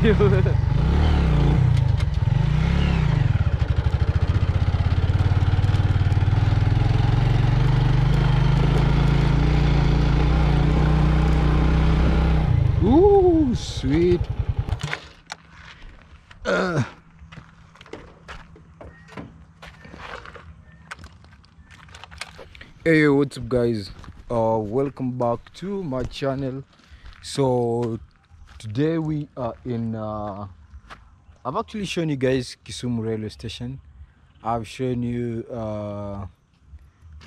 you. Ooh, sweet. Hey, what's up guys? Welcome back to my channel. So today we are in I've actually shown you guys Kisumu railway station. I've shown you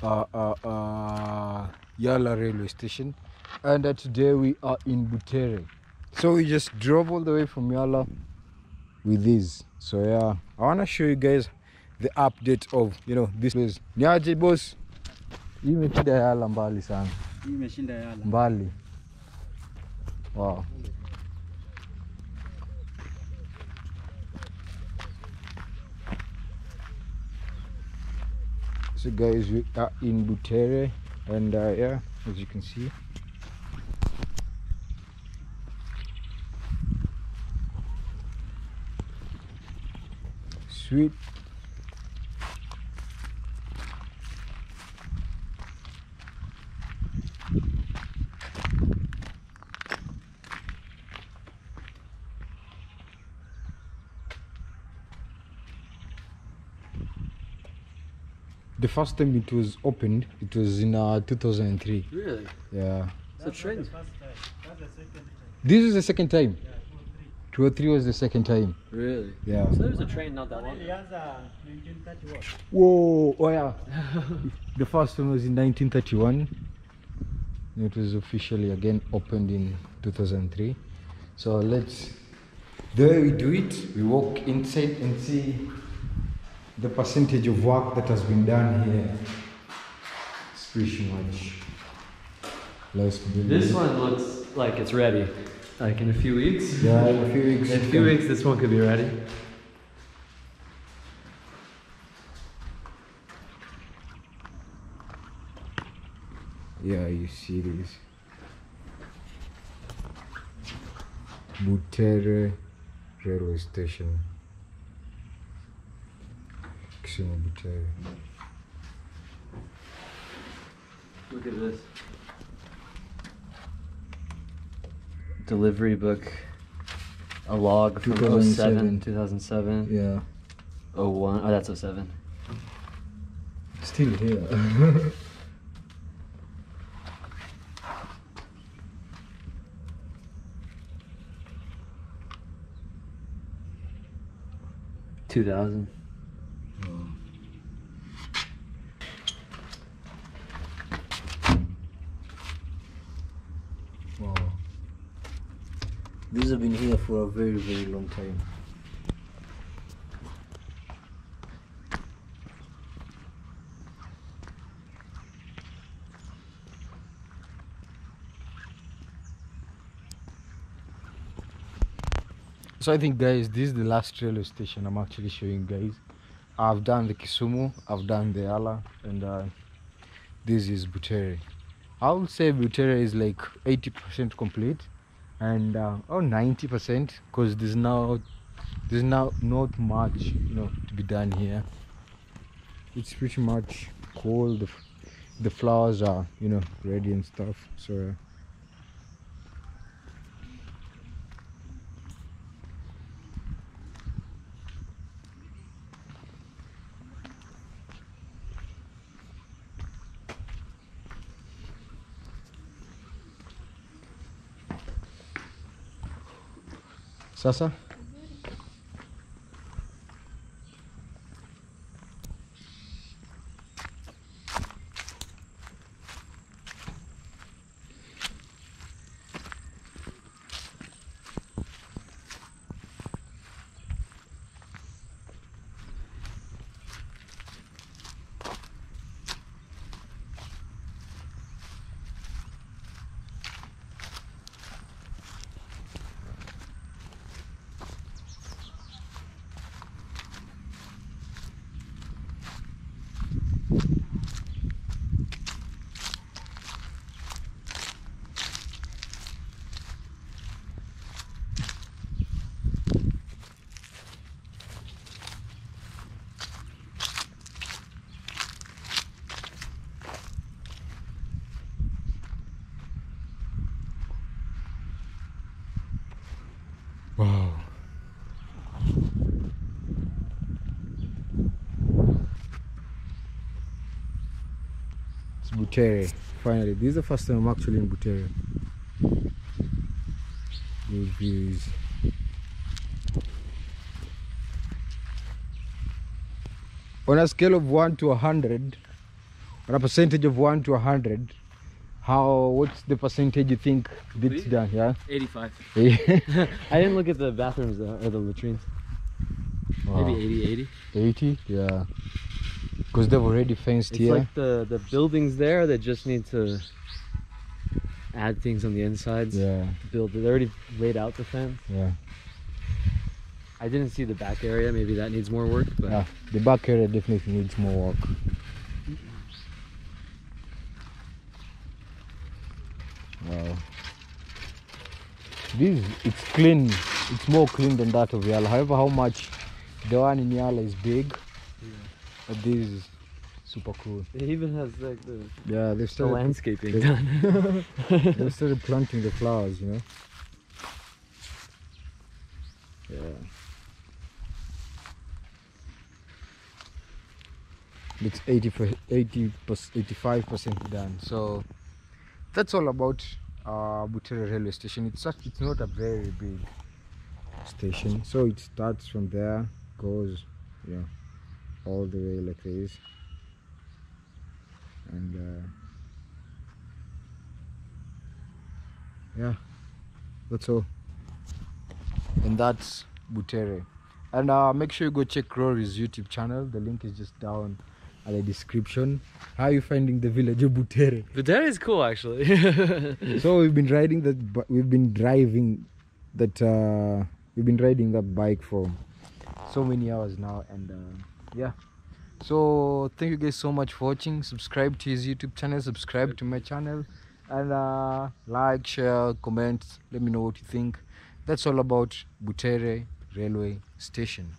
Yala railway station, and today we are in Butere. So we just drove all the way from Yala with this. So yeah, I want to show you guys the update of this place. Niaje boss, hii imeshinda Yala mbali sana. Hii imeshinda Yala Mbali. Wow. So guys, we are in Butere, and yeah, as you can see, sweet. The first time it was opened, it was in 2003. Really? Yeah. It's a train. This is the second time. Yeah, 203 was the second time. Really? Yeah. So there was a train not that long ago. Whoa! Oh yeah. The first one was in 1931. It was officially again opened in 2003. So the way we do it, we walk inside and see the percentage of work that has been done here. It's pretty much. This one looks like it's ready. Like in a few weeks. Yeah, in a few weeks. In a few weeks, this one could be ready. Yeah, you see this. Butere railway station. Kisumu Butere. Look at this. Delivery book. A log from 2007. 2007. Yeah. 01. Oh, that's 07. Still here. $2,000. Wow. These have been here for a very, very long time. So I think guys, this is the last railway station I'm actually showing guys. I've done the Kisumu, I've done the Yala, and this is Butere. I would say Butere is like 80% complete, and or 90%, because there's now not much to be done here. It's pretty much cool. The flowers are ready and stuff. So sasa Wow. It's Butere. Finally, this is the first time I'm actually in Butere. Good views. On a scale of 1 to 100, on a percentage of 1 to 100, what's the percentage you think it's done? Yeah, 85. Yeah. I didn't look at the bathrooms though, or the latrines. Wow. Maybe 80. 80? Yeah. Because they've already fenced It's here. like the buildings there that just need to add things on the insides. Yeah. They already laid out the fence. Yeah. I didn't see the back area. Maybe that needs more work. But Yeah. The back area definitely needs more work. Wow. It's clean. It's more clean than that of Yala. However, how much the one in Yala is big, but this is super cool. it even has like Yeah, they've the started landscaping done. they've started planting the flowers, you know. Yeah. It's 85% done. So that's all about Butere railway station. It's not a very big station, so it starts from there, goes all the way like this, and yeah, that's all. And that's Butere. And make sure you go check Rory's YouTube channel. The link is just down at the description. How are you finding the village of Butere? Butere is cool actually. So we've been riding that bike for so many hours now, and yeah. So thank you guys so much for watching. Subscribe to his YouTube channel, subscribe to my channel, and like, share, comment, let me know what you think. That's all about Butere railway station.